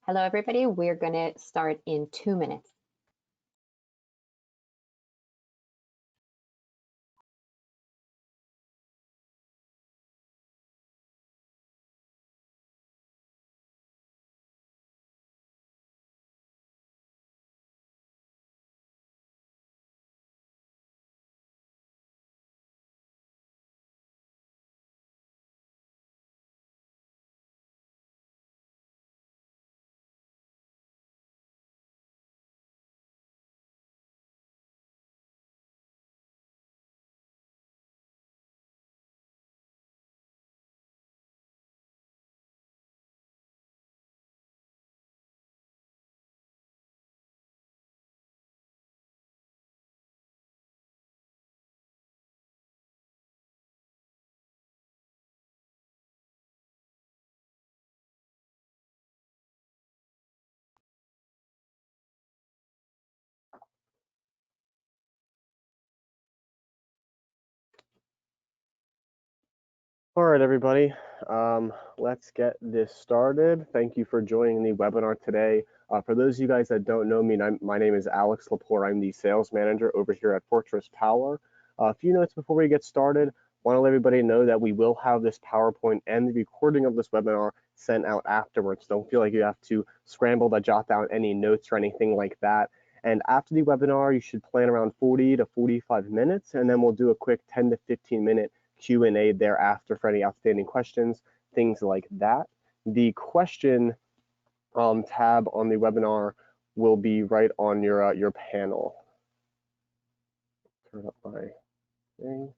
Hello, everybody. We're going to start in 2 minutes. All right, everybody, let's get this started. Thank you for joining the webinar today. For those of you guys that don't know me, my name is Alex Lepore. I'm the sales manager over here at Fortress Power. A few notes before we get started. Want to let everybody know that we will have this PowerPoint and the recording of this webinar sent out afterwards. Don't feel like you have to scramble to jot down any notes or anything like that. And after the webinar, you should plan around 40 to 45 minutes, and then we'll do a quick 10 to 15 minute Q&A thereafter for any outstanding questions, things like that. The question tab on the webinar will be right on your panel. Turn up my thing.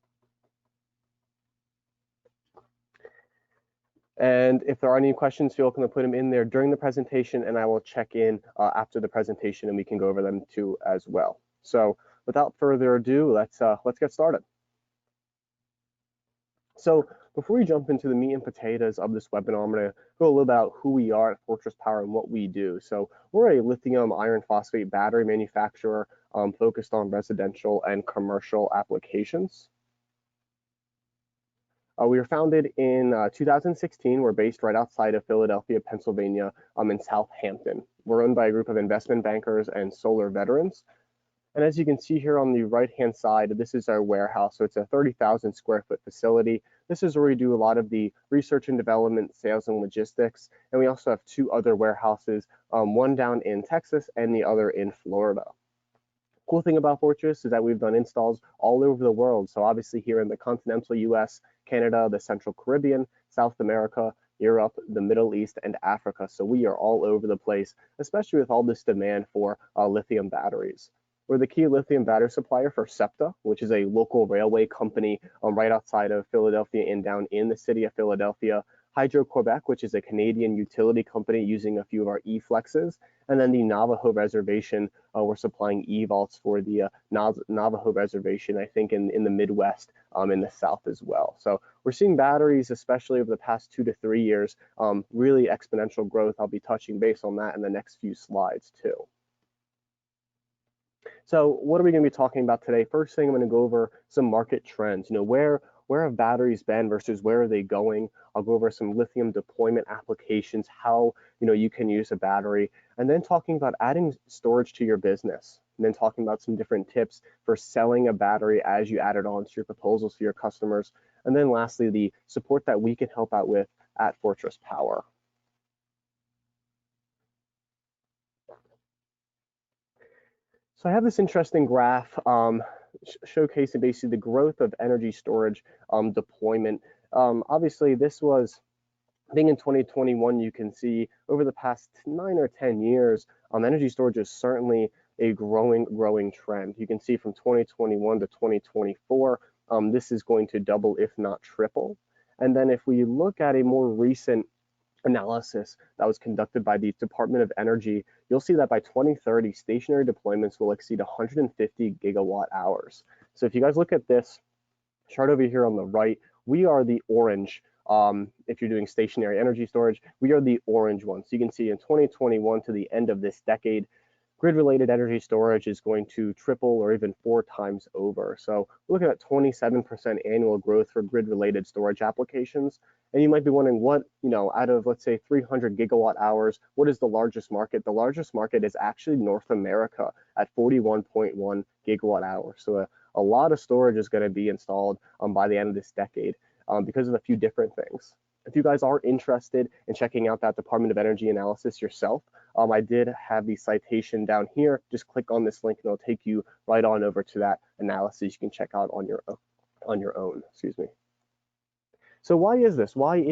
And if there are any questions, feel welcome to put them in there during the presentation, and I will check in after the presentation, and we can go over them too as well. So without further ado, let's get started. So before we jump into the meat and potatoes of this webinar, I'm going to go a little about who we are at Fortress Power and what we do. So we're a lithium iron phosphate battery manufacturer focused on residential and commercial applications. We were founded in 2016. We're based right outside of Philadelphia, Pennsylvania, in Southampton. We're owned by a group of investment bankers and solar veterans. And as you can see here on the right-hand side, this is our warehouse. So it's a 30,000 square foot facility. This is where we do a lot of the research and development, sales and logistics. And we also have two other warehouses, one down in Texas and the other in Florida. Cool thing about Fortress is that we've done installs all over the world. So obviously here in the continental US, Canada, the Central Caribbean, South America, Europe, the Middle East, and Africa. So we are all over the place, especially with all this demand for lithium batteries. We're the key lithium battery supplier for SEPTA, which is a local railway company right outside of Philadelphia and down in the city of Philadelphia. Hydro-Quebec, which is a Canadian utility company using a few of our e-flexes. And then the Navajo Reservation, we're supplying e-vaults for the Navajo Reservation, I think in the Midwest, in the South as well. So we're seeing batteries, especially over the past 2 to 3 years, really exponential growth. I'll be touching base on that in the next few slides too. So what are we going to be talking about today? First thing, I'm going to go over some market trends. Where have batteries been versus where are they going? I'll go over some lithium deployment applications, how you can use a battery, and then talking about adding storage to your business, and then talking about some different tips for selling a battery as you add it on to your proposals to your customers, and then lastly, the support that we can help out with at Fortress Power. So I have this interesting graph showcasing basically the growth of energy storage deployment. Obviously, this was, I think in 2021, you can see over the past 9 or 10 years, energy storage is certainly a growing trend. You can see from 2021 to 2024, this is going to double, if not triple. And then if we look at a more recent analysis that was conducted by the Department of Energy, you'll see that by 2030, stationary deployments will exceed 150 gigawatt hours. So if you guys look at this chart over here on the right, we are the orange. If you're doing stationary energy storage, we are the orange one. So you can see in 2021 to the end of this decade, grid-related energy storage is going to triple or even 4 times over. So we're looking at 27% annual growth for grid-related storage applications. And you might be wondering what, out of, let's say, 300 gigawatt hours, what is the largest market? The largest market is actually North America at 41.1 gigawatt hours. So a lot of storage is going to be installed by the end of this decade because of a few different things. If you guys are interested in checking out that Department of Energy analysis yourself, I did have the citation down here. Just click on this link and it'll take you right on over to that analysis you can check out on your own. Excuse me. So why is this? Why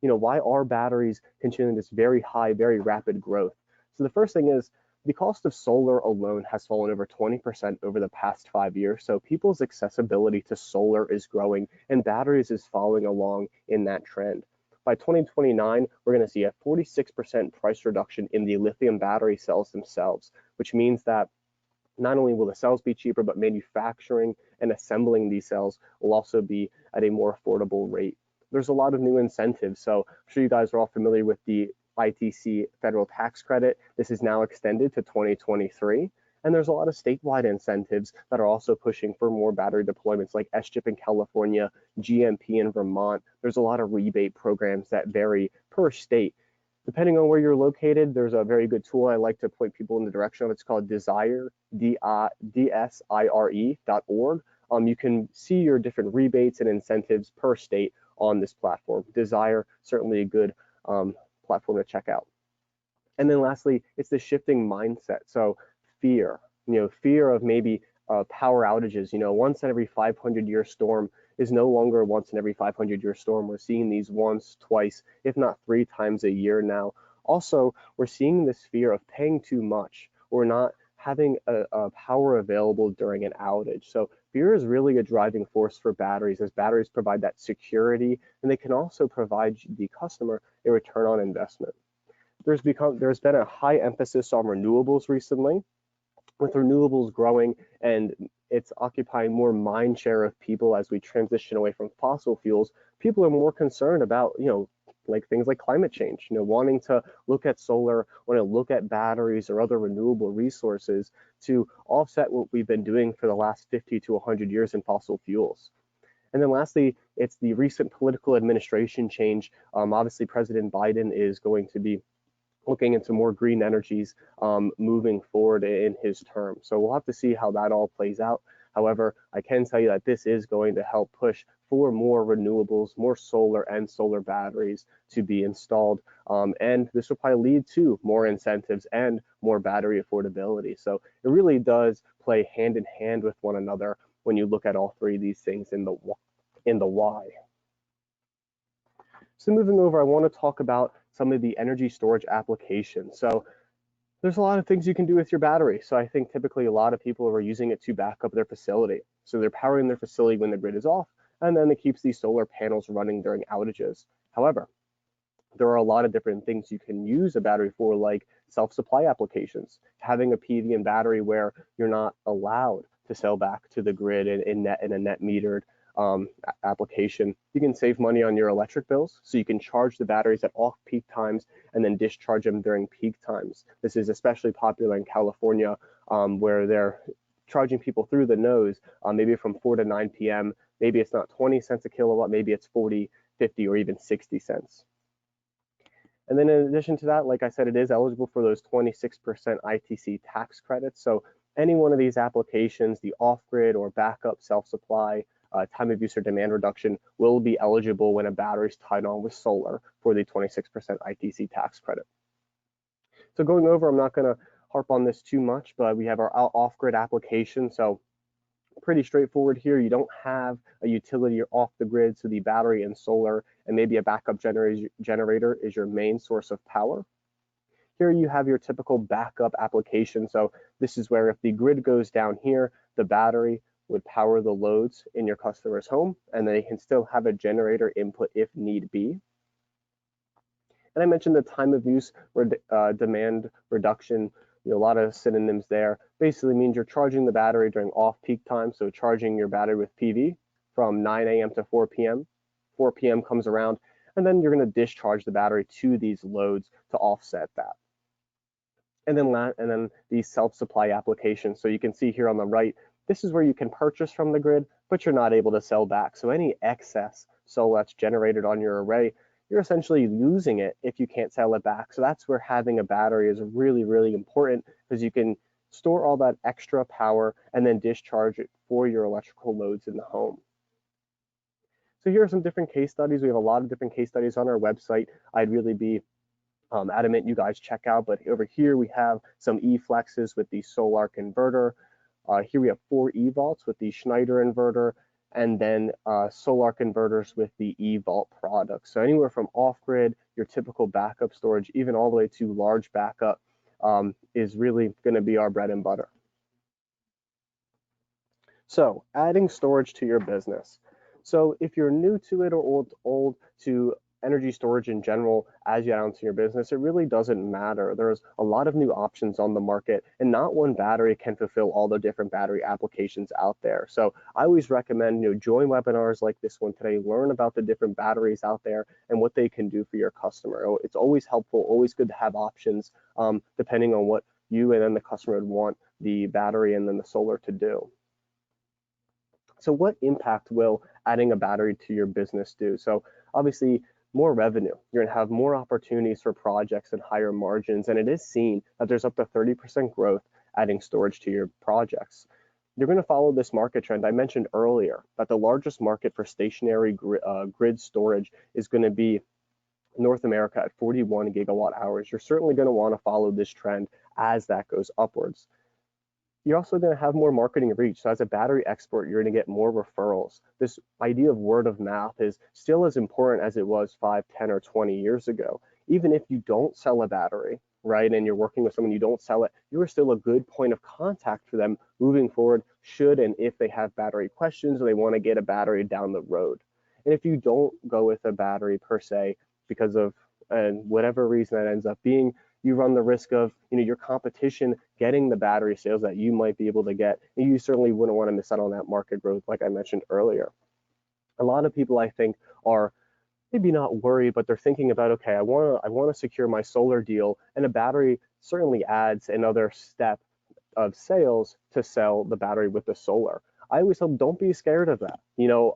are batteries continuing this very high, very rapid growth? So the first thing is the cost of solar alone has fallen over 20% over the past 5 years. So people's accessibility to solar is growing and batteries is following along in that trend. By 2029, we're going to see a 46% price reduction in the lithium battery cells themselves, which means that not only will the cells be cheaper, but manufacturing and assembling these cells will also be at a more affordable rate. There's a lot of new incentives. So I'm sure you guys are all familiar with the ITC federal tax credit. This is now extended to 2023. And there's a lot of statewide incentives that are also pushing for more battery deployments like SCHIP in California, GMP in Vermont. There's a lot of rebate programs that vary per state. Depending on where you're located, there's a very good tool I like to point people in the direction of. It's called Desire, DSIRE.org. You can see your different rebates and incentives per state on this platform. Desire, certainly a good platform to check out. And then lastly, it's the shifting mindset. So fear of maybe power outages. Once in every 500-year storm is no longer a once in every 500-year storm. We're seeing these once, twice, if not 3 times a year now. Also, we're seeing this fear of paying too much or not having a power available during an outage. So fear is really a driving force for batteries, as batteries provide that security, and they can also provide the customer a return on investment. There's been a high emphasis on renewables recently, with renewables growing, and it's occupying more mind share of people as we transition away from fossil fuels. People are more concerned about, like things like climate change, wanting to look at solar, want to look at batteries or other renewable resources to offset what we've been doing for the last 50 to 100 years in fossil fuels. And then lastly, it's the recent political administration change. Obviously, President Biden is going to be looking into more green energies moving forward in his term. So we'll have to see how that all plays out. However, I can tell you that this is going to help push for more renewables, more solar and solar batteries to be installed. And this will probably lead to more incentives and more battery affordability. So it really does play hand in hand with one another when you look at all three of these things in the why. So moving over, I want to talk about some of the energy storage applications. So there's a lot of things you can do with your battery. So I think typically a lot of people are using it to back up their facility. So they're powering their facility when the grid is off, and then it keeps these solar panels running during outages. However, there are a lot of different things you can use a battery for, like self-supply applications, having a PV and battery where you're not allowed to sell back to the grid in a net metered application. You can save money on your electric bills, so you can charge the batteries at off-peak times and then discharge them during peak times. This is especially popular in California, where they're charging people through the nose, maybe from 4 to 9 p.m. Maybe it's not 20 cents a kilowatt, maybe it's 40, 50, or even 60 cents. And then in addition to that, like I said, it is eligible for those 26% ITC tax credits. So any one of these applications, the off-grid or backup self-supply, time of use or demand reduction, will be eligible when a battery is tied on with solar for the 26% ITC tax credit. So going over, I'm not going to harp on this too much, but we have our off-grid application. So pretty straightforward here. You don't have a utility or off the grid, so the battery and solar and maybe a backup generator is your main source of power. Here you have your typical backup application. So this is where if the grid goes down here, the battery would power the loads in your customer's home, and they can still have a generator input if need be. And I mentioned the time of use or demand reduction. A lot of synonyms there. Basically means you're charging the battery during off-peak time, so charging your battery with PV from 9 a.m. to 4 p.m. 4 p.m. comes around, and then you're going to discharge the battery to these loads to offset that. And then these self-supply applications. So you can see here on the right, this is where you can purchase from the grid, but you're not able to sell back. So any excess solar that's generated on your array, you're essentially losing it if you can't sell it back. So that's where having a battery is really, really important, because you can store all that extra power and then discharge it for your electrical loads in the home. So here are some different case studies. We have a lot of different case studies on our website. I'd really be adamant you guys check out. But over here we have some E-flexes with the Solar inverter. Here we have 4 E-vaults with the Schneider inverter, and then Solar inverters with the E-vault products. So anywhere from off-grid, your typical backup storage, even all the way to large backup is really going to be our bread and butter. So adding storage to your business. So if you're new to it or old to energy storage in general as you add onto your business, it really doesn't matter. There's a lot of new options on the market, and not one battery can fulfill all the different battery applications out there. So I always recommend, join webinars like this one today, learn about the different batteries out there and what they can do for your customer. It's always helpful, always good to have options depending on what you and then the customer would want the battery and then the solar to do. So what impact will adding a battery to your business do? So obviously, more revenue. You're going to have more opportunities for projects and higher margins, and it is seen that there's up to 30% growth adding storage to your projects. You're going to follow this market trend. I mentioned earlier that the largest market for stationary grid storage is going to be North America at 41 gigawatt hours. You're certainly going to want to follow this trend as that goes upwards. You're also going to have more marketing reach. So as a battery expert, you're going to get more referrals. This idea of word of mouth is still as important as it was 5, 10, or 20 years ago. Even if you don't sell a battery, right, and you're working with someone, you don't sell it, you are still a good point of contact for them moving forward, should and if they have battery questions or they want to get a battery down the road. And if you don't go with a battery per se, because of whatever reason that ends up being, you run the risk of your competition getting the battery sales that you might be able to get, and you certainly wouldn't want to miss out on that market growth like I mentioned earlier. A lot of people, I think, are maybe not worried, but they're thinking about, okay, I want to secure my solar deal, and a battery certainly adds another step of sales to sell the battery with the solar. I always tell them, don't be scared of that.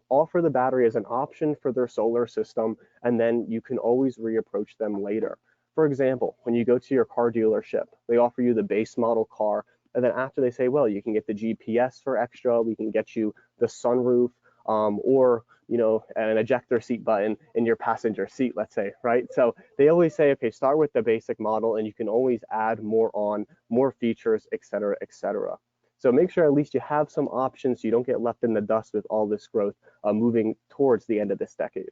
Offer the battery as an option for their solar system, and then you can always reapproach them later. For example, when you go to your car dealership, they offer you the base model car, and then after they say, well, you can get the GPS for extra, we can get you the sunroof, or an ejector seat button in your passenger seat, let's say, right? So they always say, okay, start with the basic model, and you can always add more on, more features, et cetera, et cetera. So make sure at least you have some options so you don't get left in the dust with all this growth moving towards the end of this decade.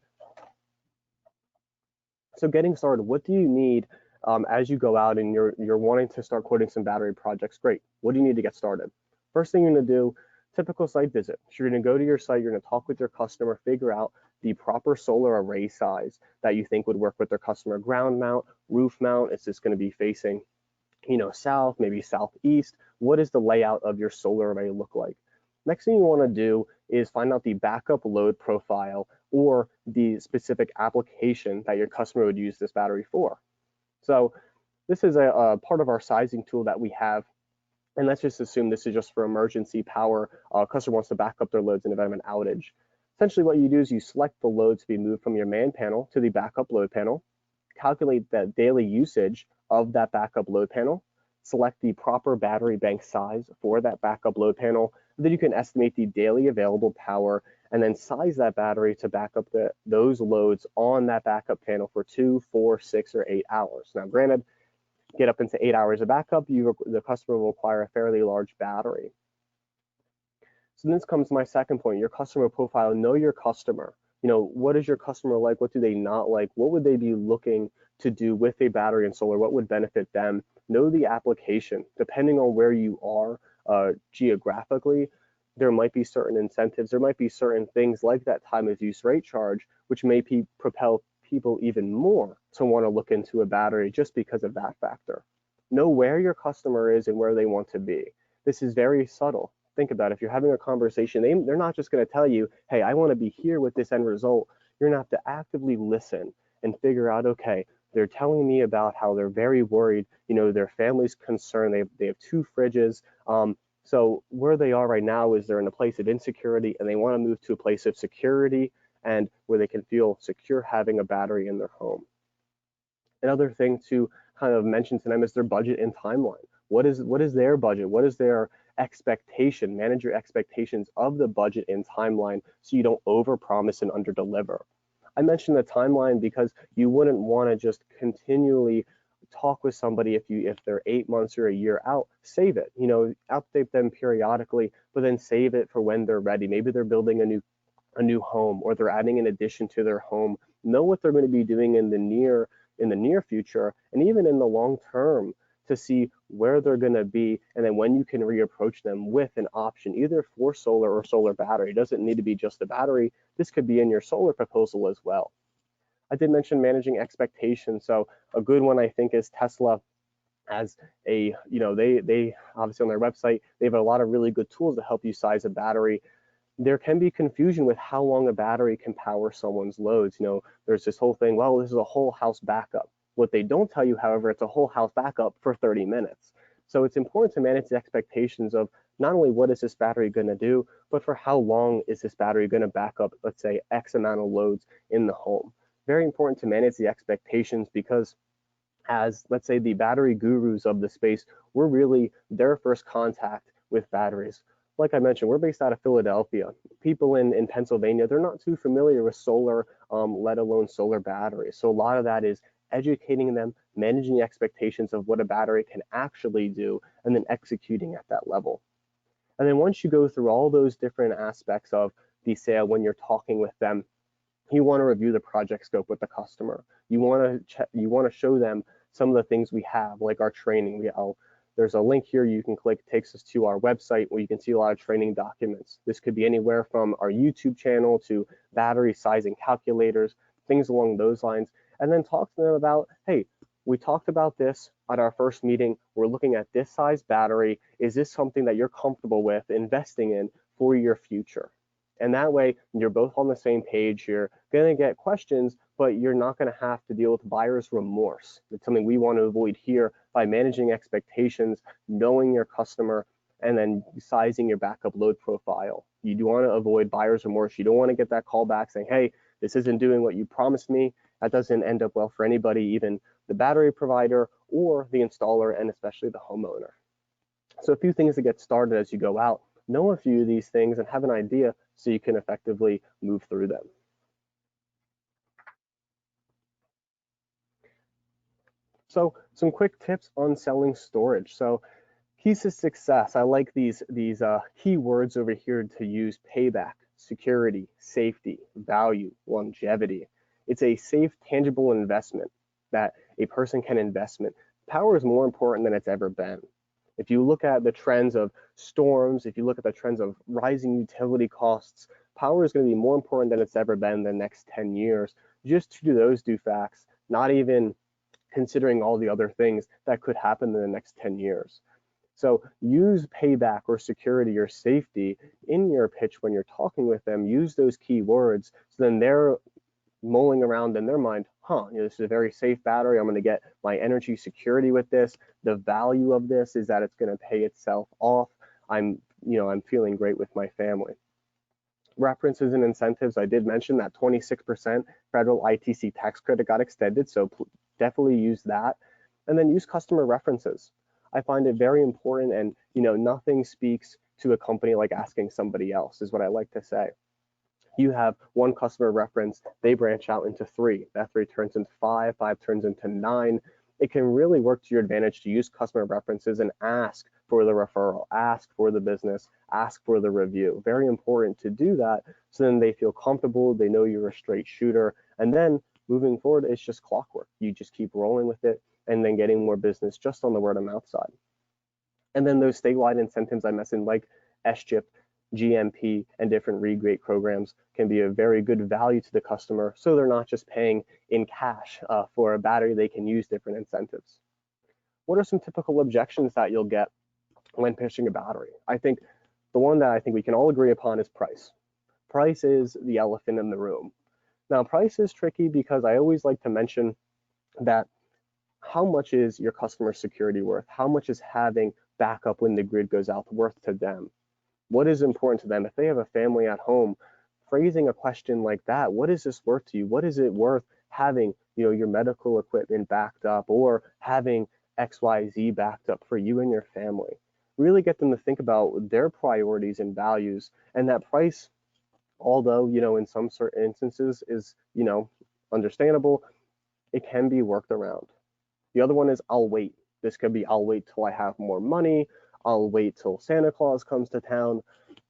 So getting started, what do you need as you go out and you're wanting to start quoting some battery projects? Great. What do you need to get started? First thing you're going to do, typical site visit. So you're going to go to your site, you're going to talk with your customer, figure out the proper solar array size that you think would work with their customer. Ground mount, roof mount, is this going to be facing south, maybe southeast? What does the layout of your solar array look like? Next thing you want to do is find out the backup load profile or the specific application that your customer would use this battery for. So this is a part of our sizing tool that we have. And let's just assume this is just for emergency power. Customer wants to back up their loads in the event of an outage. Essentially what you do is you select the load to be moved from your main panel to the backup load panel, calculate the daily usage of that backup load panel, select the proper battery bank size for that backup load panel, then you can estimate the daily available power and then size that battery to back up those loads on that backup panel for 2, 4, 6, or 8 hours. Now, granted, get up into 8 hours of backup, the customer will require a fairly large battery. So this comes to my second point, your customer profile. Know your customer. What is your customer like? What do they not like? What would they be looking to do with a battery and solar? What would benefit them? Know the application. Depending on where you are geographically, there might be certain incentives. There might be certain things like that time of use rate charge, which may propel people even more to want to look into a battery just because of that factor. Know where your customer is and where they want to be. This is very subtle. Think about it. If you're having a conversation, they're not just going to tell you, hey, I want to be here with this end result. You're going to have to actively listen and figure out, okay, they're telling me about how they're very worried. Their family's concerned. They have 2 fridges. So where they are right now is they're in a place of insecurity, and they want to move to a place of security and where they can feel secure having a battery in their home. Another thing to kind of mention to them is their budget and timeline. What is their budget? What is their expectation? Manage your expectations of the budget and timeline so you don't overpromise and underdeliver. I mentioned the timeline because you wouldn't want to just continually talk with somebody if they're 8 months or a year out. Save it. Update them periodically, but then save it for when they're ready. Maybe they're building a new home, or they're adding an addition to their home. Know what they're going to be doing in the near future, and even in the long term, to see where they're going to be, and then when you can reapproach them with an option either for solar or solar battery. It doesn't need to be just a battery. This could be in your solar proposal as well. I did mention managing expectations. So a good one, I think, is Tesla. As they obviously on their website, they have a lot of really good tools to help you size a battery. There can be confusion with how long a battery can power someone's loads. There's this whole thing, well, this is a whole house backup. What they don't tell you, however, it's a whole house backup for 30 minutes. So it's important to manage the expectations of not only what is this battery going to do, but for how long is this battery going to back up, let's say, X amount of loads in the home. Very important to manage the expectations, because as, let's say, the battery gurus of the space, we're really their first contact with batteries. Like I mentioned, we're based out of Philadelphia. People in Pennsylvania, they're not too familiar with solar, let alone solar batteries. So a lot of that is educating them, managing the expectations of what a battery can actually do, and then executing at that level. And then once you go through all those different aspects of the sale, when you're talking with them, you want to review the project scope with the customer. You want to show them some of the things we have, like our training. There's a link here you can click, takes us to our website where you can see a lot of training documents. This could be anywhere from our YouTube channel to battery sizing calculators, things along those lines. And then talk to them about, hey, we talked about this at our first meeting. We're looking at this size battery. Is this something that you're comfortable with investing in for your future? And that way, you're both on the same page. You're going to get questions, but you're not going to have to deal with buyer's remorse. It's something we want to avoid here by managing expectations, knowing your customer, and then sizing your backup load profile. You do want to avoid buyer's remorse. You don't want to get that call back saying, hey, this isn't doing what you promised me. That doesn't end up well for anybody, even the battery provider or the installer, and especially the homeowner. So a few things to get started as you go out. Know a few of these things and have an idea so you can effectively move through them. So some quick tips on selling storage. So keys to success. I like these key words over here to use: payback, security, safety, value, longevity. It's a safe, tangible investment that a person can invest in. Power is more important than it's ever been. If you look at the trends of storms, if you look at the trends of rising utility costs, power is going to be more important than it's ever been in the next 10 years, just to do those two facts, not even considering all the other things that could happen in the next 10 years. So use payback or security or safety in your pitch when you're talking with them. Use those key words so then they're mulling around in their mind, this is a very safe battery. I'm going to get my energy security with this. The value of this is that it's going to pay itself off. I'm feeling great with my family. References and incentives. I did mention that 26% federal ITC tax credit got extended, so definitely use that. And then use customer references. I find it very important, and nothing speaks to a company like asking somebody else, is what I like to say. You have one customer reference, they branch out into 3. That 3 turns into 5, 5 turns into 9. It can really work to your advantage to use customer references and ask for the referral, ask for the business, ask for the review. Very important to do that so then they feel comfortable, they know you're a straight shooter, and then moving forward, it's just clockwork. You just keep rolling with it and then getting more business just on the word of mouth side. And then those statewide incentives I mentioned, like SCHIP, GMP, and different rebate programs, can be a very good value to the customer, so they're not just paying in cash for a battery. They can use different incentives. What are some typical objections that you'll get when pitching a battery? I think the one that I think we can all agree upon is price. Price is the elephant in the room. Now, price is tricky because I always like to mention that how much is your customer security worth? How much is having backup when the grid goes out worth to them? What is important to them? If they have a family at home, phrasing a question like that, what is this worth to you? What is it worth having, your medical equipment backed up or having XYZ backed up for you and your family? Really get them to think about their priorities and values, and that price, although, in some certain instances is, understandable, it can be worked around. The other one is I'll wait. This could be I'll wait till I have more money. I'll wait till Santa Claus comes to town.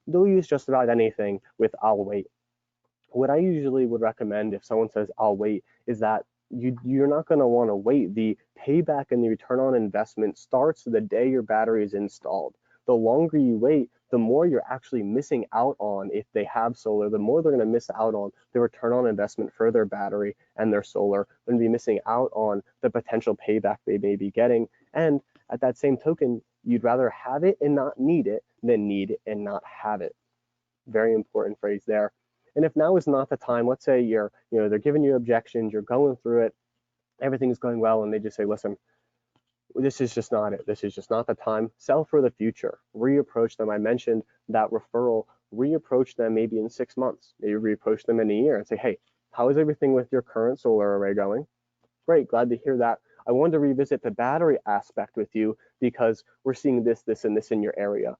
They'll use just about anything with I'll wait. What I usually would recommend if someone says I'll wait is that you're not going to want to wait. The payback and the return on investment starts the day your battery is installed. The longer you wait, the more you're actually missing out on. If they have solar, the more they're going to miss out on the return on investment for their battery and their solar. They're going to be missing out on the potential payback they may be getting. And at that same token, you'd rather have it and not need it than need it and not have it. Very important phrase there. And if now is not the time, let's say they're giving you objections, you're going through it, everything's going well, and they just say, listen, this is just not it. This is just not the time. Sell for the future. Reapproach them. I mentioned that referral. Reapproach them maybe in 6 months. Maybe reapproach them in a year and say, hey, how is everything with your current solar array going? Great, glad to hear that. I wanted to revisit the battery aspect with you because we're seeing this, and this in your area.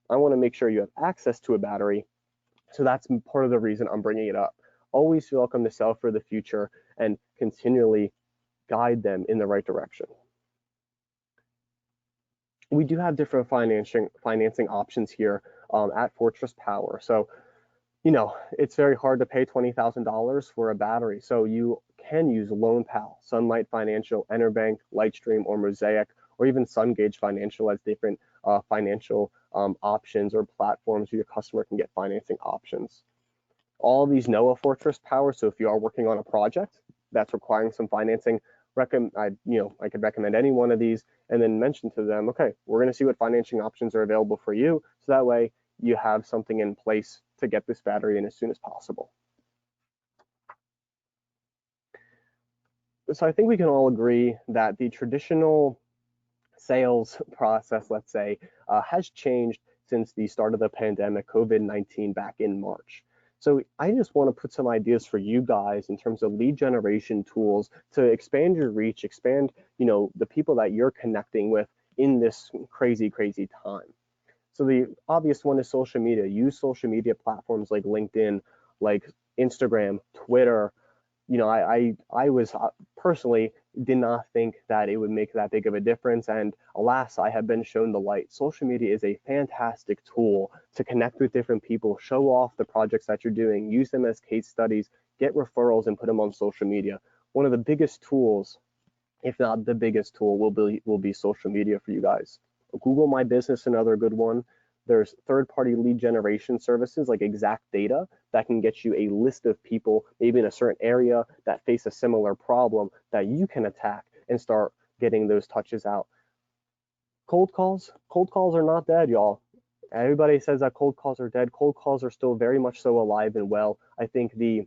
I want to make sure you have access to a battery. So that's part of the reason I'm bringing it up. Always feel welcome to sell for the future and continually guide them in the right direction. We do have different financing options here at Fortress Power. So, it's very hard to pay $20,000 for a battery. So you can use LoanPal, Sunlight Financial, Enerbank, Lightstream, or Mosaic, or even SunGage Financial as different financial options or platforms where your customer can get financing options. All of these know a Fortress Power. So if you are working on a project that's requiring some financing, I could recommend any one of these and then mention to them, okay, we're going to see what financing options are available for you. So that way you have something in place to get this battery in as soon as possible. So I think we can all agree that the traditional sales process, let's say, has changed since the start of the pandemic, COVID-19, back in March. So I just want to put some ideas for you guys in terms of lead generation tools to expand your reach, expand, the people that you're connecting with in this crazy, crazy time. So the obvious one is social media. Use social media platforms like LinkedIn, like Instagram, Twitter. I was personally did not think that it would make that big of a difference. And alas, I have been shown the light. Social media is a fantastic tool to connect with different people, show off the projects that you're doing, use them as case studies, get referrals, and put them on social media. One of the biggest tools, if not the biggest tool, will be social media for you guys. Google My Business, another good one. There's third-party lead generation services like Exact Data that can get you a list of people, maybe in a certain area, that face a similar problem that you can attack and start getting those touches out. Cold calls are not dead, y'all. Everybody says that cold calls are dead. Cold calls are still very much so alive and well. I think the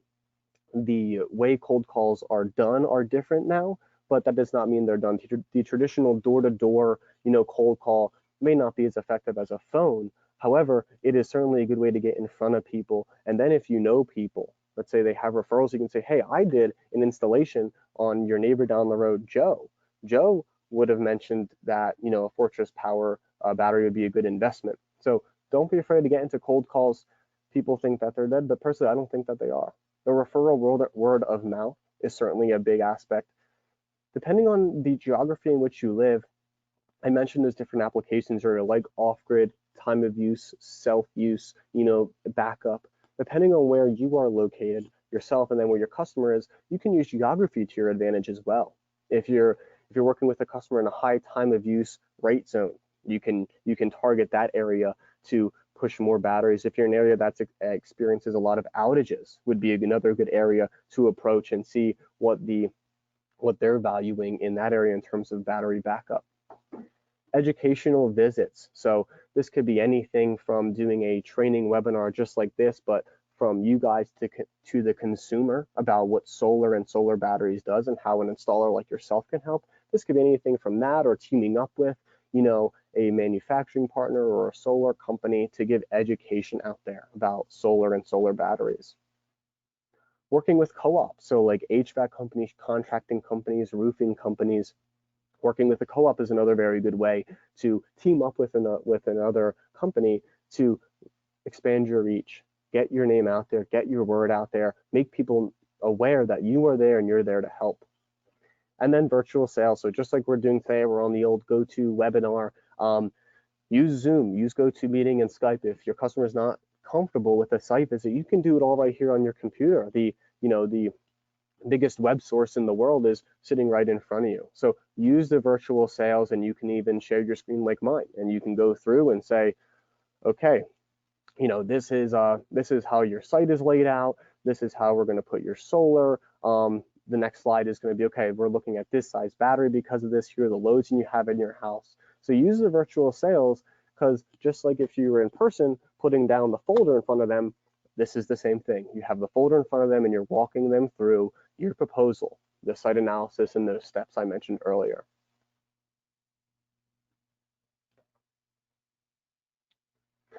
way cold calls are done are different now, but that does not mean they're done. The traditional door-to-door, cold call may not be as effective as a phone. However, it is certainly a good way to get in front of people. And then if you know people, let's say they have referrals, you can say, hey, I did an installation on your neighbor down the road, Joe. Joe would have mentioned that, a Fortress Power battery would be a good investment. So don't be afraid to get into cold calls. People think that they're dead, but personally, I don't think that they are. The referral word of mouth is certainly a big aspect. Depending on the geography in which you live, I mentioned there's different applications area like off-grid, time of use, self-use, backup. Depending on where you are located yourself and then where your customer is, you can use geography to your advantage as well. If you're working with a customer in a high time of use rate zone, you can target that area to push more batteries. If you're in an area that experiences a lot of outages, would be another good area to approach and see what they're valuing in that area in terms of battery backup. Educational visits. So this could be anything from doing a training webinar just like this, but from you guys to the consumer about what solar and solar batteries does and how an installer like yourself can help. This could be anything from that or teaming up with, a manufacturing partner or a solar company to give education out there about solar and solar batteries. Working with co-ops, so like HVAC companies, contracting companies, roofing companies. Working with a co-op is another very good way to team up with another company to expand your reach, get your name out there, get your word out there, make people aware that you are there and you're there to help. And then virtual sales. So just like we're doing today, we're on the old GoToWebinar. Use Zoom, use GoToMeeting and Skype. If your customer is not comfortable with a site visit, you can do it all right here on your computer. The biggest web source in the world is sitting right in front of you. So use the virtual sales, and you can even share your screen like mine, and you can go through and say, okay, this is how your site is laid out. This is how we're going to put your solar. The next slide is going to be, okay, we're looking at this size battery because of this. Here are the loads you have in your house. So use the virtual sales, because just like if you were in person putting down the folder in front of them, this is the same thing. You have the folder in front of them and you're walking them through your proposal, the site analysis, and those steps I mentioned earlier.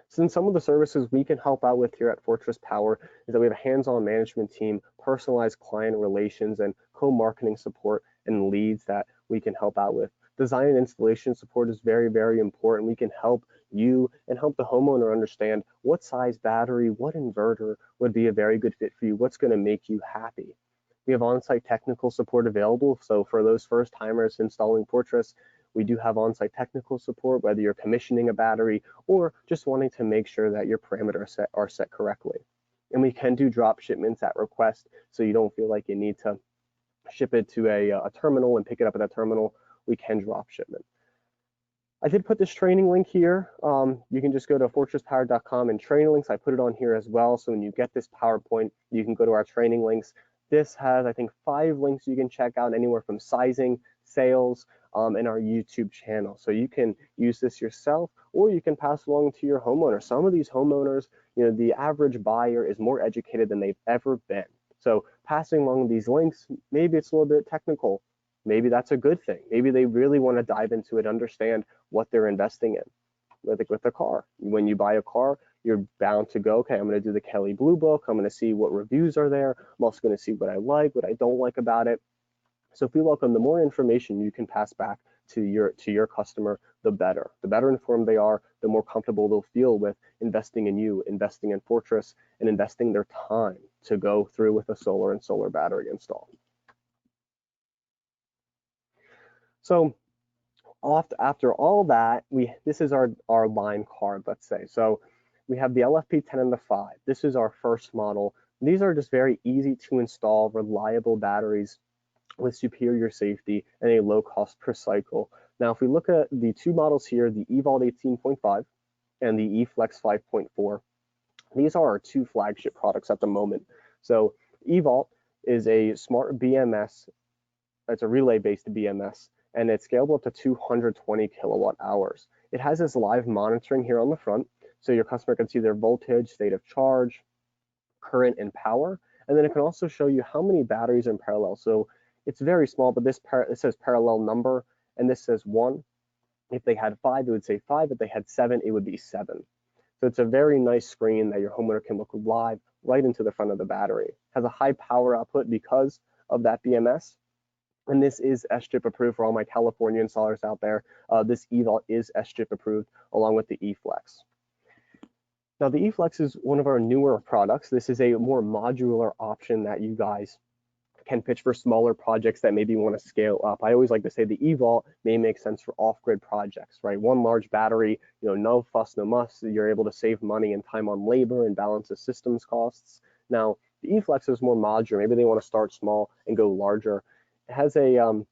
Since some of the services we can help out with here at Fortress Power is that we have a hands-on management team, personalized client relations, and co-marketing support and leads that we can help out with. Design and installation support is very, very important. We can help you and help the homeowner understand what size battery, what inverter would be a very good fit for you, what's going to make you happy. We have on-site technical support available. So for those first timers installing Fortress, we do have on-site technical support, whether you're commissioning a battery or just wanting to make sure that your parameters are set correctly. And we can do drop shipments at request, so you don't feel like you need to ship it to a terminal and pick it up at a terminal. We can drop shipment. I did put this training link here. You can just go to fortresspower.com and training links. I put it on here as well. So when you get this PowerPoint, you can go to our training links. This has, I think, 5 links you can check out, anywhere from sizing, sales, and our YouTube channel. So you can use this yourself, or you can pass along to your homeowner. Some of these homeowners, the average buyer is more educated than they've ever been. So passing along these links, maybe it's a little bit technical. Maybe that's a good thing. Maybe they really want to dive into it, understand what they're investing in. With a car, when you buy a car, you're bound to go, okay, I'm going to do the Kelley Blue Book. I'm going to see what reviews are there. I'm also going to see what I like, what I don't like about it. So if we welcome, the more information you can pass back to your customer, the better. The better informed they are, the more comfortable they'll feel with investing in you, investing in Fortress, and investing their time to go through with a solar and solar battery install. So after all that, this is our line card, let's say. So we have the LFP10 and the 5. This is our first model. These are just very easy to install, reliable batteries with superior safety and a low cost per cycle. Now, if we look at the 2 models here, the eVault 18.5 and the eFlex 5.4, these are our 2 flagship products at the moment. So eVault is a smart BMS. It's a relay-based BMS, and it's scalable up to 220 kilowatt hours. It has this live monitoring here on the front, so your customer can see their voltage, state of charge, current, and power. And then it can also show you how many batteries are in parallel. So it's very small, but it says parallel number, and this says 1. If they had 5, it would say 5. If they had 7, it would be 7. So it's a very nice screen that your homeowner can look live right into the front of the battery. It has a high power output because of that BMS. And this is SCHIP approved for all my California installers out there. This eVault is SCHIP approved along with the eFlex. Now the eFlex is one of our newer products. This is a more modular option that you guys can pitch for smaller projects that maybe want to scale up. I always like to say the eVault may make sense for off-grid projects, right? One large battery, no fuss, no muss. You're able to save money and time on labor and balance the systems costs. Now the eFlex is more modular. Maybe they want to start small and go larger. It has a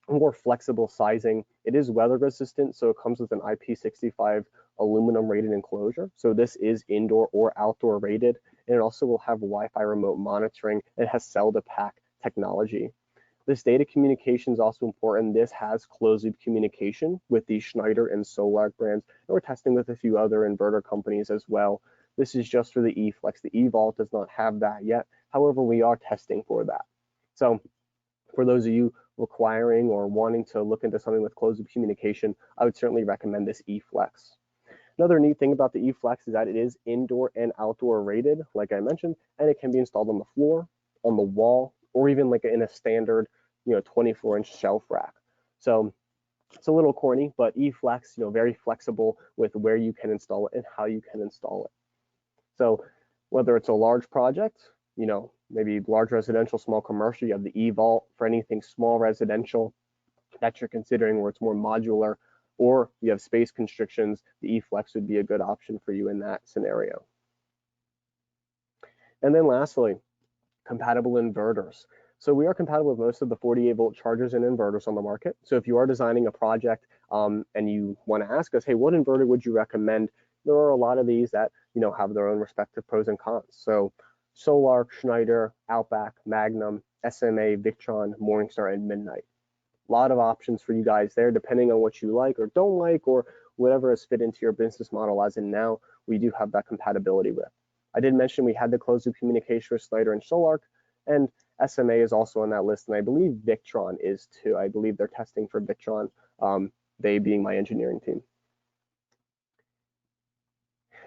more flexible sizing. It is weather resistant, so it comes with an IP65 aluminum rated enclosure. So this is indoor or outdoor rated, and it also will have Wi-Fi remote monitoring. It has cell to pack technology. This data communication is also important. This has closed loop communication with the Schneider and Solar brands, and we're testing with a few other inverter companies as well. This is just for the eFlex. The eVault does not have that yet. However, we are testing for that. So for those of you requiring or wanting to look into something with closed loop communication, I would certainly recommend this eFlex. Another neat thing about the eFlex is that it is indoor and outdoor rated, like I mentioned, and it can be installed on the floor, on the wall, or even like in a standard, 24-inch shelf rack. So it's a little corny, but eFlex, very flexible with where you can install it and how you can install it. So whether it's a large project, maybe large residential, small commercial, you have the eVault for anything small residential that you're considering where it's more modular, or you have space constrictions, the eFlex would be a good option for you in that scenario. And then lastly, compatible inverters. So we are compatible with most of the 48-volt chargers and inverters on the market. So if you are designing a project and you want to ask us, hey, what inverter would you recommend? There are a lot of these that have their own respective pros and cons. So Solar, Schneider, Outback, Magnum, SMA, Victron, Morningstar, and Midnight. A lot of options for you guys there, depending on what you like or don't like, or whatever has fit into your business model. As in now, we do have that compatibility with. I did mention we had the closed loop communication with Schneider and Solar, and SMA is also on that list, and I believe Victron is too. I believe they're testing for Victron, they being my engineering team.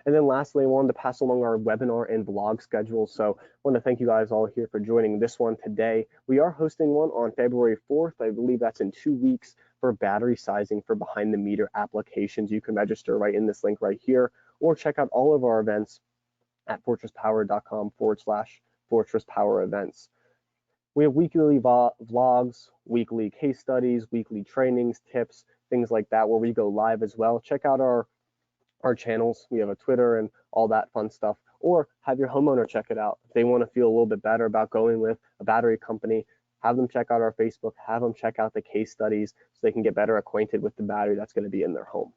And then lastly, I wanted to pass along our webinar and vlog schedule. So I want to thank you guys all here for joining this one today. We are hosting one on February 4th. I believe that's in 2 weeks for battery sizing for behind the meter applications. You can register right in this link right here, or check out all of our events at fortresspower.com/Fortress Power events. We have weekly vlogs, weekly case studies, weekly trainings, tips, things like that, where we go live as well. Check out our channels. We have a Twitter and all that fun stuff, or have your homeowner check it out. If they want to feel a little bit better about going with a battery company, have them check out our Facebook, have them check out the case studies so they can get better acquainted with the battery that's going to be in their home.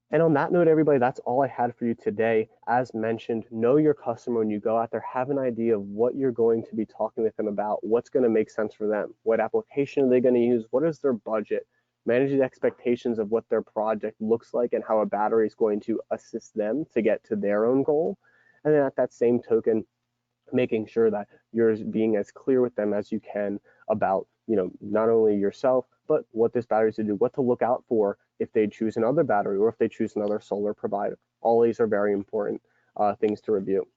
And on that note, everybody, that's all I had for you today. As mentioned, know your customer when you go out there. Have an idea of what you're going to be talking with them about, what's going to make sense for them, what application are they going to use, what is their budget. Manage the expectations of what their project looks like and how a battery is going to assist them to get to their own goal. And then at that same token, making sure that you're being as clear with them as you can about, not only yourself, but what this battery is to do, what to look out for if they choose another battery or if they choose another solar provider. All these are very important things to review.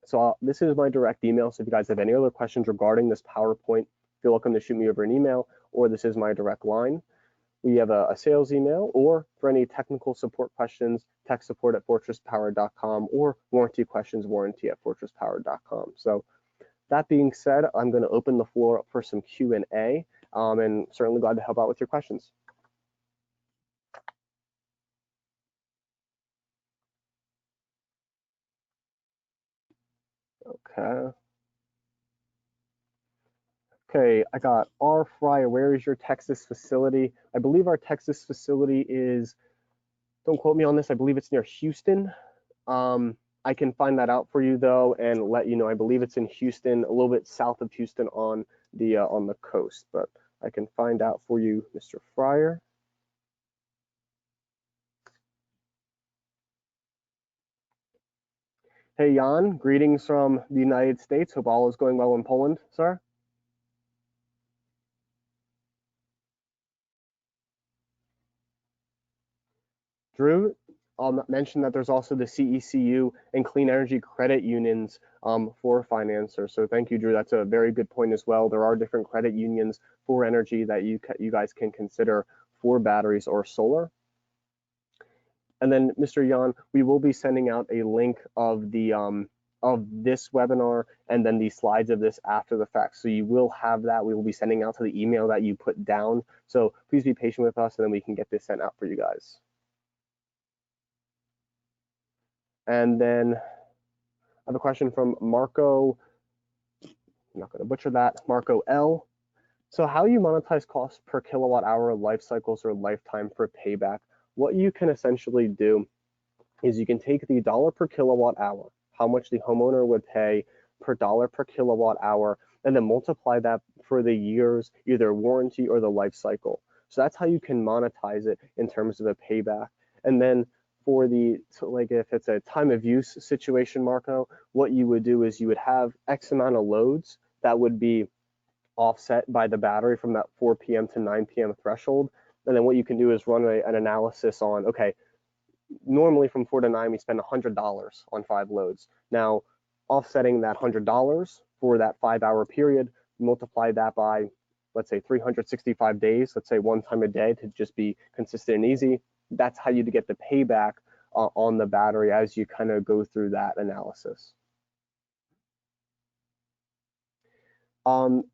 So this is my direct email. So if you guys have any other questions regarding this PowerPoint, feel welcome to shoot me over an email, or this is my direct line. We have a sales email, or for any technical support questions, tech support at fortresspower.com, or warranty questions, warranty@fortresspower.com. So that being said, I'm going to open the floor up for some Q&A, and certainly glad to help out with your questions. Okay, I got R. Fryer. Where is your Texas facility? I believe our Texas facility is, don't quote me on this, I believe it's near Houston. I can find that out for you though and let you know. I believe it's in Houston, a little bit south of Houston on the coast, but I can find out for you, Mr. Fryer. Hey Jan, greetings from the United States. Hope all is going well in Poland, sir. Drew, I'll mention that there's also the CECU and clean energy credit unions for financers. So thank you, Drew. That's a very good point as well. There are different credit unions for energy that you guys can consider for batteries or solar. And then, Mr. Jan, we will be sending out a link of the of this webinar and then the slides of this after the fact. So you will have that. We will be sending out to the email that you put down. So please be patient with us, and then we can get this sent out for you guys. And then I have a question from Marco. I'm not going to butcher that. Marco L. So how you monetize cost per kilowatt hour, life cycles, or lifetime for payback? What you can essentially do is you can take the dollar per kilowatt hour, how much the homeowner would pay per dollar per kilowatt hour, and then multiply that for the years, either warranty or the life cycle. So that's how you can monetize it in terms of a payback. And then for like if it's a time of use situation, Marco, what you would do is you would have X amount of loads that would be offset by the battery from that 4 p.m. to 9 p.m. threshold. And then what you can do is run an analysis on, okay, normally from 4 to 9, we spend $100 on 5 loads. Now, offsetting that $100 for that 5-hour period, multiply that by, let's say, 365 days, let's say one time a day to just be consistent and easy. That's how you get the payback on the battery as you kind of go through that analysis.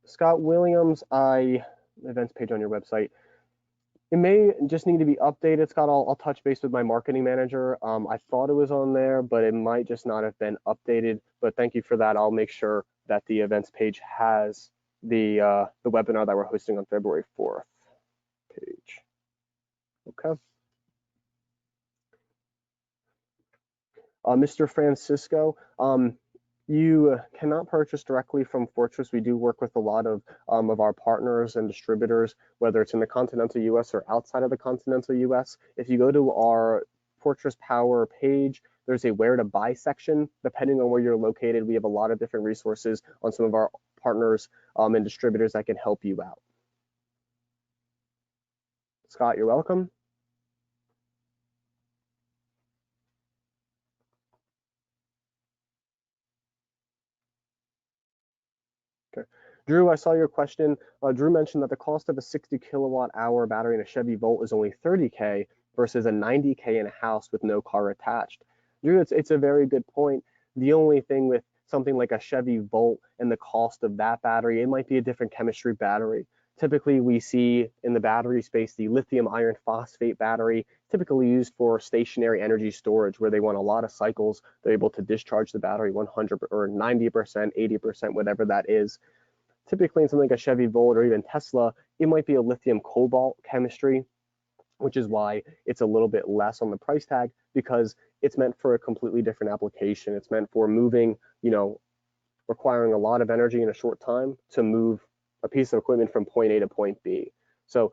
Scott Williams, events page on your website. It may just need to be updated, Scott. I'll touch base with my marketing manager. I thought it was on there, but it might just not have been updated. But thank you for that. I'll make sure that the events page has the webinar that we're hosting on February 4th page. Okay. Mr. Francisco, you cannot purchase directly from Fortress. We do work with a lot of our partners and distributors, whether it's in the continental US or outside of the continental US. If you go to our Fortress Power page, there's a where to buy section. Depending on where you're located, we have a lot of different resources on some of our partners and distributors that can help you out. Scott, you're welcome. Okay. Drew, I saw your question. Drew mentioned that the cost of a 60 kilowatt hour battery in a Chevy Volt is only $30K versus a $90K in a house with no car attached. Drew, it's a very good point. The only thing with something like a Chevy Volt and the cost of that battery, it might be a different chemistry battery. Typically, we see in the battery space the lithium iron phosphate battery, typically used for stationary energy storage, where they want a lot of cycles. They're able to discharge the battery 100 or 90%, 80%, whatever that is. Typically, in something like a Chevy Volt or even Tesla, it might be a lithium cobalt chemistry, which is why it's a little bit less on the price tag, because it's meant for a completely different application. It's meant for moving, requiring a lot of energy in a short time to move a piece of equipment from point A to point B. So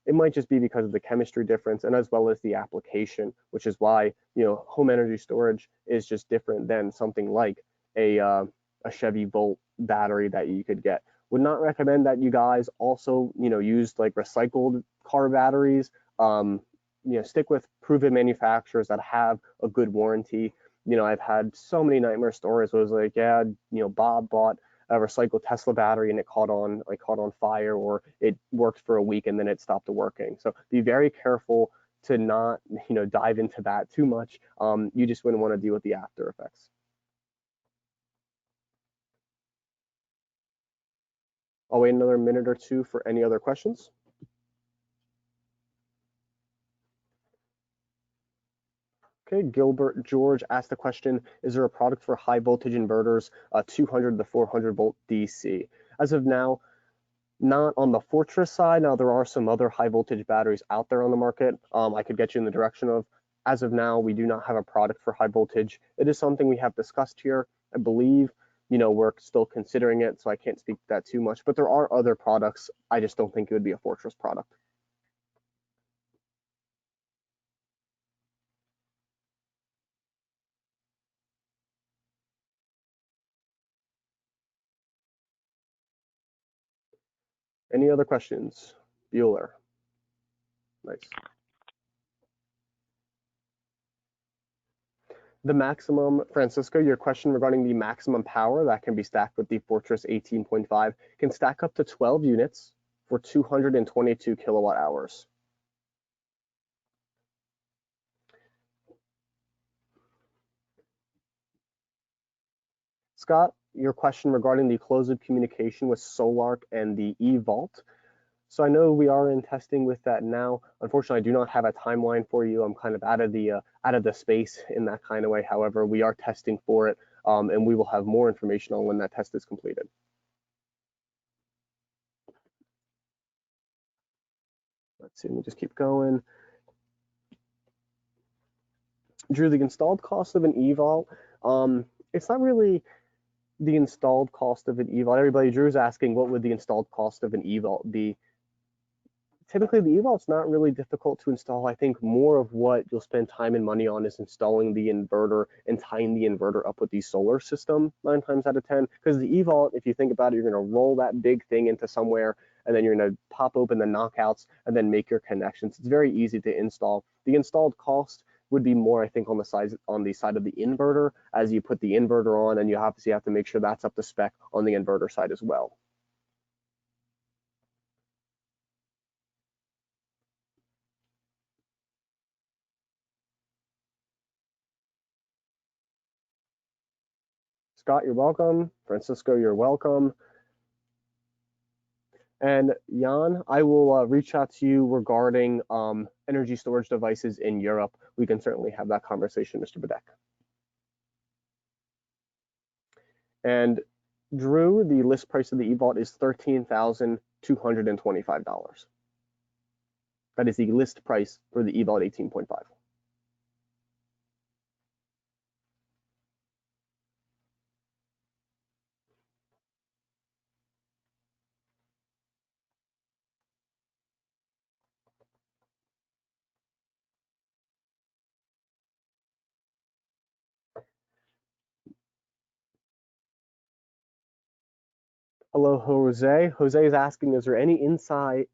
it might just be because of the chemistry difference and as well as the application, which is why, home energy storage is just different than something like a Chevy Volt battery that you could get. Would not recommend that you guys also, use like recycled car batteries. Stick with proven manufacturers that have a good warranty. I've had so many nightmare stories where it was like, yeah, Bob bought a recycled Tesla battery and it caught on fire, or it worked for a week and then it stopped working. So be very careful to not, dive into that too much. You just wouldn't want to deal with the after effects. I'll wait another minute or two for any other questions. Okay, Gilbert George asked the question, is there a product for high voltage inverters, 200 to 400 volt DC? As of now, not on the Fortress side. Now, there are some other high voltage batteries out there on the market I could get you in the direction of. As of now, we do not have a product for high voltage. It is something we have discussed here. I believe, we're still considering it, so I can't speak to that too much. But there are other products. I just don't think it would be a Fortress product. Any other questions? Bueller. Nice. The maximum, Francisco, your question regarding the maximum power that can be stacked with the Fortress 18.5 can stack up to 12 units for 222 kilowatt hours. Scott, your question regarding the closed loop communication with Solarc and the eVault. So I know we are in testing with that now. Unfortunately, I do not have a timeline for you. I'm kind of out of the space in that kind of way. However, we are testing for it, and we will have more information on when that test is completed. Let's see, let me just keep going. Drew, the installed cost of an eVault, it's not really the installed cost of an eVault. Everybody, Drew's asking, what would the installed cost of an eVault be? typically the e-vault's not really difficult to install. I think more of what you'll spend time and money on is installing the inverter and tying the inverter up with the solar system 9 times out of 10. Because the e-vault, if you think about it, you're going to roll that big thing into somewhere, and then you're going to pop open the knockouts and then make your connections. It's very easy to install. The installed cost would be more, I think, on the side of the inverter, as you put the inverter on, and you obviously have to make sure that's up to spec on the inverter side as well. Scott, you're welcome. Francisco, you're welcome. And Jan, I will reach out to you regarding energy storage devices in Europe. We can certainly have that conversation, Mr. Bedek. And Drew, the list price of the eVault is $13,225. That is the list price for the eVault 18.5. Hello, Jose. Jose is asking, is there any insight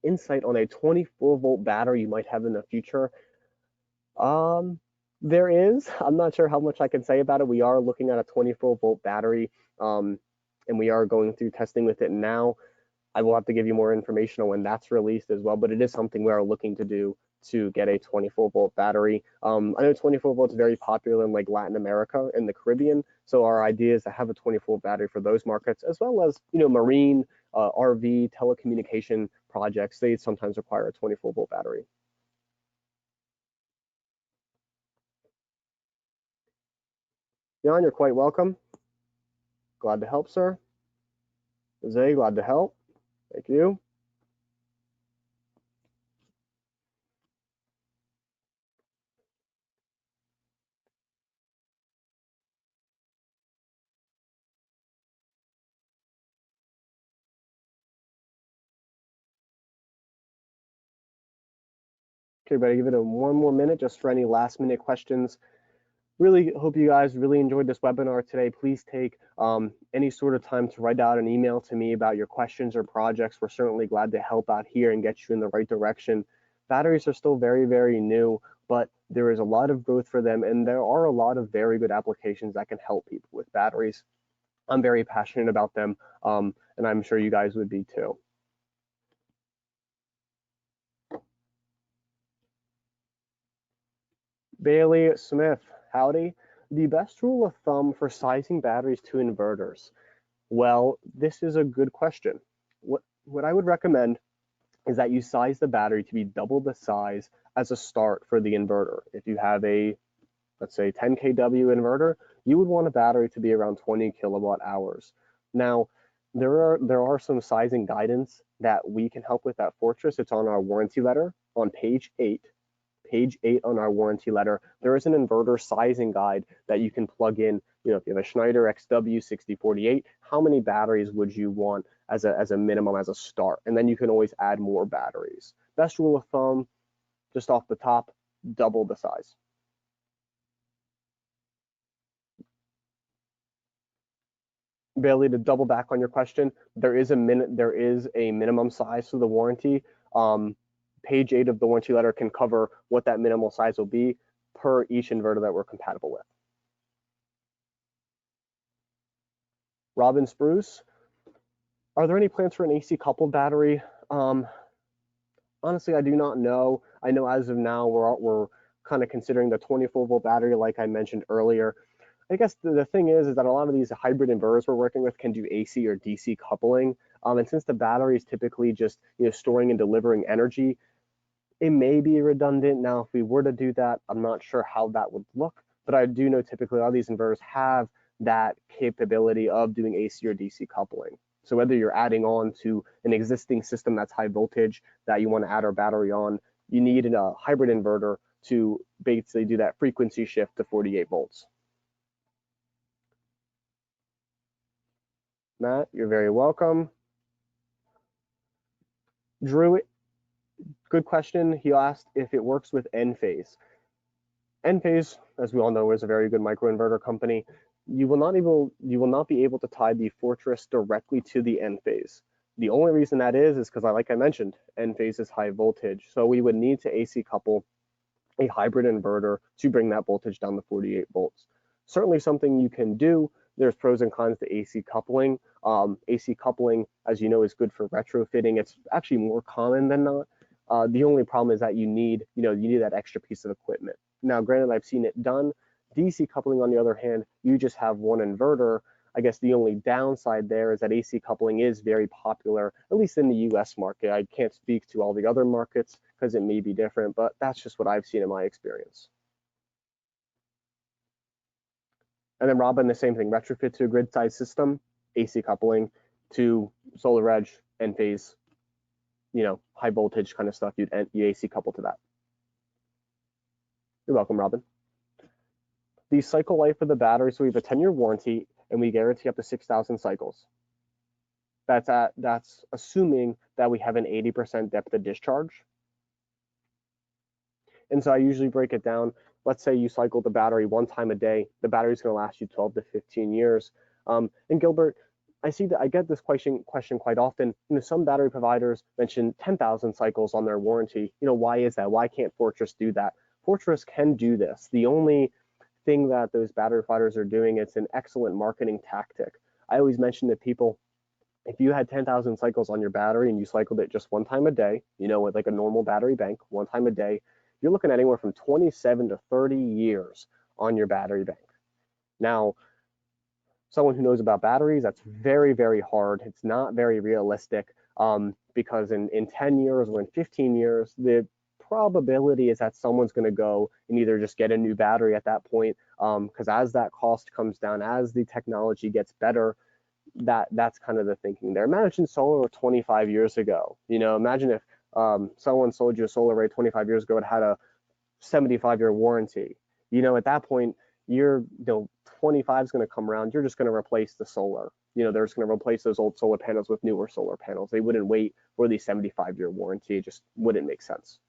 on a 24-volt battery you might have in the future? There is. I'm not sure how much I can say about it. We are looking at a 24-volt battery, and we are going through testing with it now. I will have to give you more information on when that's released as well, but it is something we are looking to do to get a 24-volt battery. I know 24 volts is very popular in like Latin America and the Caribbean, so our idea is to have a 24 battery for those markets, as well as marine, RV, telecommunication projects. They sometimes require a 24-volt battery. Jan, you're quite welcome. Glad to help, sir. Jose, glad to help. Thank you. Okay, everybody, give it one more minute just for any last minute questions. Really hope you guys really enjoyed this webinar today. Please take any sort of time to write out an email to me about your questions or projects. We're certainly glad to help out here and get you in the right direction. Batteries are still very, very new, but there is a lot of growth for them, and there are a lot of very good applications that can help people with batteries. I'm very passionate about them, and I'm sure you guys would be too. Bailey Smith, howdy. The best rule of thumb for sizing batteries to inverters. Well, this is a good question. What I would recommend is that you size the battery to be double the size as a start for the inverter. If you have a, let's say, 10 kW inverter, you would want a battery to be around 20 kilowatt hours. Now, there are some sizing guidance that we can help with at Fortress. It's on our warranty letter on page 8. Page 8 on our warranty letter, there is an inverter sizing guide that you can plug in. If you have a Schneider XW6048, how many batteries would you want as a minimum, as a start? And then you can always add more batteries. Best rule of thumb, just off the top, double the size. Bailey, to double back on your question, there is a minimum size for the warranty. Page 8 of the warranty letter can cover what that minimal size will be per each inverter that we're compatible with. Robin Spruce, are there any plans for an AC coupled battery? Honestly, I do not know. I know as of now, we're kind of considering the 24-volt battery, like I mentioned earlier. I guess the thing is that a lot of these hybrid inverters we're working with can do AC or DC coupling. And since the battery is typically just storing and delivering energy, it may be redundant. Now, if we were to do that, I'm not sure how that would look, but I do know typically a lot of these inverters have that capability of doing AC or DC coupling. So whether you're adding on to an existing system that's high voltage that you want to add our battery on, you need a hybrid inverter to basically do that frequency shift to 48 volts. Matt, you're very welcome. Drew, Good question. He asked if it works with Enphase. Enphase, as we all know, is a very good microinverter company. You will not be able to tie the Fortress directly to the Enphase. The only reason that is because, like I mentioned, Enphase is high voltage, so we would need to AC couple a hybrid inverter to bring that voltage down to 48 volts. Certainly something you can do. There's pros and cons to AC coupling. AC coupling, as you know, is good for retrofitting. It's actually more common than not. The only problem is that you need that extra piece of equipment. Now, granted, I've seen it done. DC coupling, on the other hand, you just have one inverter. I guess the only downside there is that AC coupling is very popular, at least in the US market. I can't speak to all the other markets because it may be different, but that's just what I've seen in my experience. And then Robin, the same thing, retrofit to a grid size system, AC coupling to solar edge, Enphase, high voltage kind of stuff, you AC couple to that. You're welcome, Robin. The cycle life of the battery, so we have a 10-year warranty and we guarantee up to 6,000 cycles. That's assuming that we have an 80% depth of discharge. And so I usually break it down. Let's say you cycle the battery one time a day. The battery's going to last you 12 to 15 years. And Gilbert, I see that I get this question quite often. Some battery providers mention 10,000 cycles on their warranty. Why is that? Why can't Fortress do that? Fortress can do this. The only thing that those battery providers are doing, it's an excellent marketing tactic. I always mention to people, if you had 10,000 cycles on your battery and you cycled it just one time a day, with like a normal battery bank, one time a day, you're looking at anywhere from 27 to 30 years on your battery bank. Now, someone who knows about batteries, that's very, very hard. It's not very realistic because in 10 years or in 15 years, the probability is that someone's going to go and either just get a new battery at that point, because as that cost comes down, as the technology gets better, that's kind of the thinking there. Imagine solar 25 years ago. Imagine if someone sold you a solar array 25 years ago, it had a 75-year warranty. At that point, 25 is going to come around. You're just going to replace the solar. They're just going to replace those old solar panels with newer solar panels. They wouldn't wait for the 75-year warranty. It just wouldn't make sense.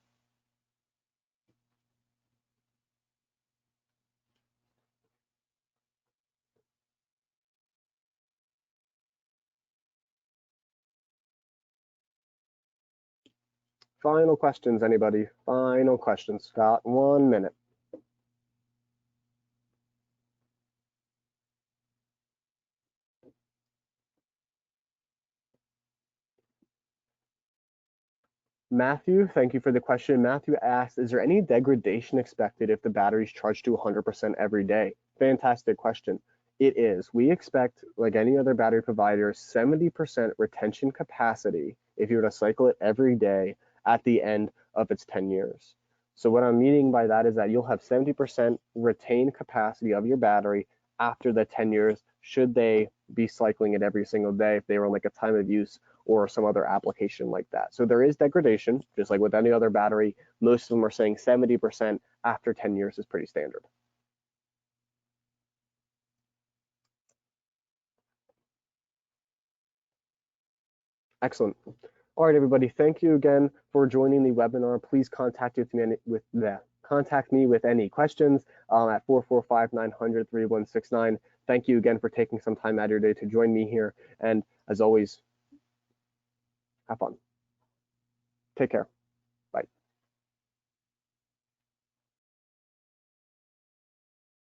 Final questions, anybody? Final questions. Got 1 minute. Matthew, thank you for the question. Matthew asked, is there any degradation expected if the battery's charged to 100% every day? Fantastic question. It is. We expect, like any other battery provider, 70% retention capacity if you were to cycle it every day at the end of its 10 years. So what I'm meaning by that is that you'll have 70% retained capacity of your battery after the 10 years, should they be cycling it every single day if they were on like a time of use or some other application like that. So there is degradation, just like with any other battery. Most of them are saying 70% after 10 years is pretty standard. Excellent. All right, everybody, thank you again for joining the webinar. Please contact me with any questions at 445-900-3169. Thank you again for taking some time out of your day to join me here. And as always, have fun. Take care.